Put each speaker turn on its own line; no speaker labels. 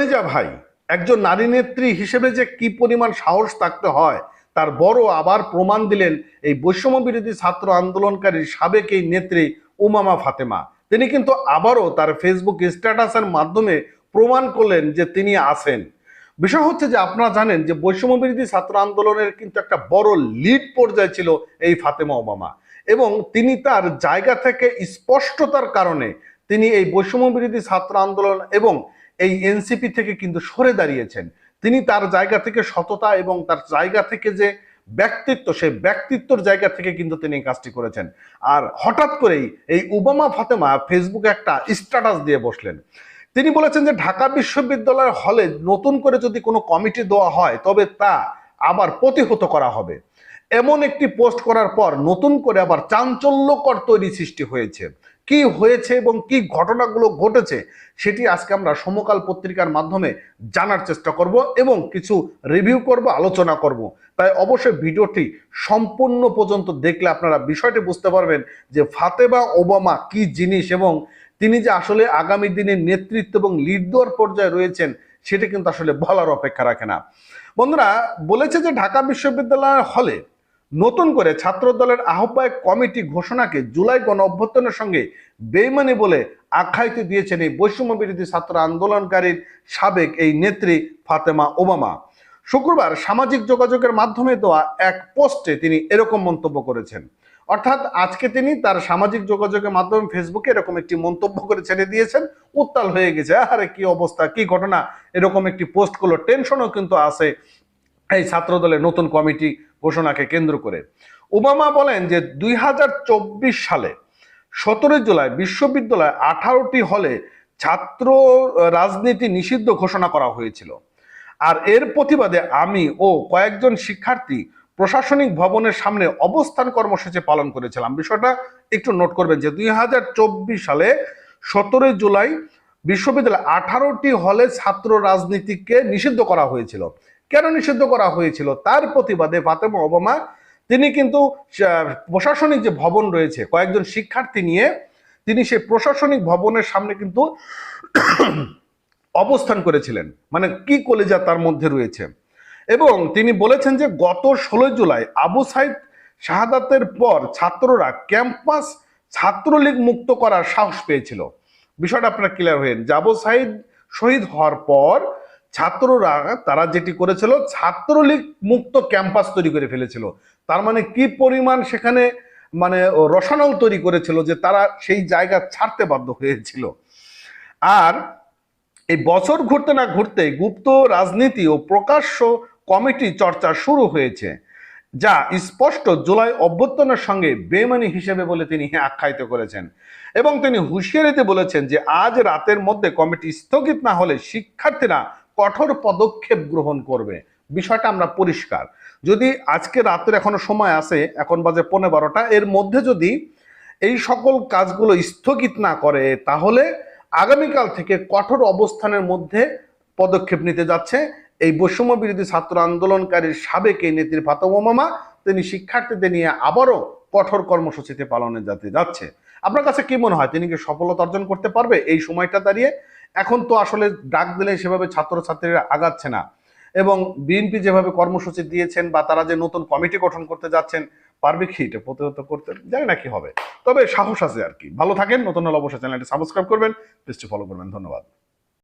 কলিজা ভাই, একজন নারী নেত্রী হিসেবে যে কি পরিমাণ সাহস থাকতে হয় তার বড় আবার প্রমাণ দিলেন এই বৈষম্য বিরোধী ছাত্র আন্দোলনকারী সাবেক এই নেত্রী উমামা ফাতেমা। তিনি কিন্তু আবারও তার ফেসবুক স্ট্যাটাসের মাধ্যমে প্রমাণ করলেন যে তিনি আছেন। বিষয় হচ্ছে যে আপনারা জানেন যে বৈষম্য বিরোধী ছাত্র আন্দোলনের কিন্তু একটা বড় লিড পর্যায়ে ছিল এই ফাতেমা ওবামা, এবং তিনি তার জায়গা থেকে স্পষ্টতার কারণে তিনি এই বৈষম্য বিরোধী ছাত্র আন্দোলন এবং এই এনসিপি থেকে কিন্তু সরে দাঁড়িয়েছেন। তিনি তার জায়গা থেকে সততা এবং তার জায়গা থেকে যে ব্যক্তিত্ব, সেই ব্যক্তিত্বর জায়গা থেকে কিন্তু তিনি এই কাজটি করেছেন। আর হঠাৎ করেই এই ওবামা ফাতেমা ফেসবুকে একটা স্ট্যাটাস দিয়ে বসলেন। তিনি বলেছেন যে ঢাকা বিশ্ববিদ্যালয়ের হলে নতুন করে যদি কোনো কমিটি দেওয়া হয় তবে তা আবার প্রতিহত করা হবে। এমন একটি পোস্ট করার পর নতুন করে আবার চাঞ্চল্যকর তৈরি সৃষ্টি হয়েছে। কি হয়েছে এবং কি ঘটনাগুলো ঘটেছে সেটি আজকে আমরা সমকাল পত্রিকার মাধ্যমে জানার চেষ্টা করব এবং কিছু রিভিউ করব, আলোচনা করব। তাই অবশ্যই ভিডিওটি সম্পূর্ণ পর্যন্ত দেখলে আপনারা বিষয়টি বুঝতে পারবেন যে ফাতেমা ওবামা কি জিনিস এবং তিনি যে আসলে আগামী দিনের নেতৃত্ব এবং লিড দেওয়ার পর্যায়ে রয়েছেন সেটা কিন্তু আসলে বলার অপেক্ষা রাখে না। বন্ধুরা, বলেছে যে ঢাকা বিশ্ববিদ্যালয়ের হলে নতুন করে ছাত্র দলের আহ্বায়ক কমিটি ঘোষণাকে জুলাই গণ অভ্যুত্থানের সঙ্গে বেইমানি বলে আখ্যায়িত দিয়েছেন এই বৈষম্য বিরোধী ছাত্র আন্দোলনকারীর সাবেক এই নেত্রী ফাতেমা ওবামা। শুক্রবার সামাজিক যোগাযোগের মাধ্যমে দেওয়া এক পোস্টে তিনি এরকম মন্তব্য করেছেন। অর্থাৎ আজকে তিনি তার সামাজিক যোগাযোগের মাধ্যমে ফেসবুকে এরকম একটি মন্তব্য করে ছেড়ে দিয়েছেন। উত্তাল হয়ে গেছে, আরে কি অবস্থা, কি ঘটনা, এরকম একটি পোস্ট করলো। টেনশনও কিন্তু আছে এই ছাত্র দলের নতুন কমিটি ঘোষণাকে কেন্দ্র করে। ওবামা বলেন যে 2024 সালে 17 জুলাই বিশ্ববিদ্যালয়ে 18টি হলে ছাত্র রাজনীতি নিষিদ্ধ ঘোষণা করা হয়েছিল। আর এর প্রতিবাদে আমি ও কয়েকজন শিক্ষার্থী প্রশাসনিক ভবনের সামনে অবস্থান কর্মসূচি পালন করেছিলাম। বিষয়টা একটু নোট করবেন যে 2024 সালে 17 জুলাই বিশ্ববিদ্যালয়ে 18টি হলে ছাত্র রাজনীতিকে নিষিদ্ধ করা হয়েছিল। কেন নিষিদ্ধ করা হয়েছিল? তার প্রতিবাদে ফাতেমা ওবামা তিনি কিন্তু প্রশাসনিক যে ভবন রয়েছে কয়েকজন শিক্ষার্থী নিয়ে তিনি সেই প্রশাসনিক ভবনের সামনে কিন্তু অবস্থান করেছিলেন। মানে কি কলিজা তার মধ্যে রয়েছে। এবং তিনি বলেছেন যে গত 16 জুলাই আবু সাইদ শাহাদাতের পর ছাত্ররা ক্যাম্পাস ছাত্রলীগ মুক্ত করার সাহস পেয়েছিল। বিষয়টা আপনারা ক্লিয়ার হয়েন যে আবু সাইদ শহীদ হওয়ার পর ছাত্ররা তারা যেটি করেছিল ছাত্রলীগ মুক্ত ক্যাম্পাস তৈরি করে ফেলেছিল। তার মানে কি পরিমাণ সেখানে মানে রসানল তৈরি করেছিল যে তারা সেই জায়গা ছাড়তে বাধ্য হয়েছিল। আর এই বছর ঘুরতে না ঘুরতে গুপ্ত রাজনীতি ও প্রকাশ্য কমিটি চর্চা শুরু হয়েছে, যা স্পষ্ট জুলাই অভ্যুত্থানের সঙ্গে বেমানি হিসেবে বলে তিনি আখ্যায়িত করেছেন। এবং তিনি হুঁশিয়ারিতে বলেছেন যে আজ রাতের মধ্যে কমিটি স্থগিত না হলে শিক্ষার্থীরা কঠোর পদক্ষেপ গ্রহণ করবে। বিষয়টা আমরা পরিষ্কার। যদি আজকে রাতের এখনো সময় আছে, এখন বাজে 12:15, এর মধ্যে যদি এই সকল কাজগুলো স্থগিত না করে তাহলে আগামীকাল থেকে কঠোর অবস্থানের মধ্যে পদক্ষেপ নিতে যাচ্ছে এই বৈষম্য বিরোধী ছাত্র আন্দোলনকারীর সাবেক এই নেত্রী ফাতেমা ওবামা। তিনি শিক্ষার্থীদের নিয়ে আবারও কঠোর কর্মসূচিতে পালনে যাচ্ছে। আপনার কাছে কি মনে হয় তিনি কি সফলতা অর্জন করতে পারবে এই সময়টা দাঁড়িয়ে? এখন তো আসলে ডাক দিলে সেভাবে ছাত্রছাত্রীরা আগাচ্ছে না, এবং বিএনপি যেভাবে কর্মসূচি দিয়েছেন বা তারা যে নতুন কমিটি গঠন করতে যাচ্ছেন, পারবে কি এটা প্রতিহত করতে? জানি না কি হবে, তবে সাহস আছে আর কি। ভালো থাকেন। নতুন হলে অবশ্যই চ্যানেলটি সাবস্ক্রাইব করবেন, পেজটি ফলো করবেন। ধন্যবাদ।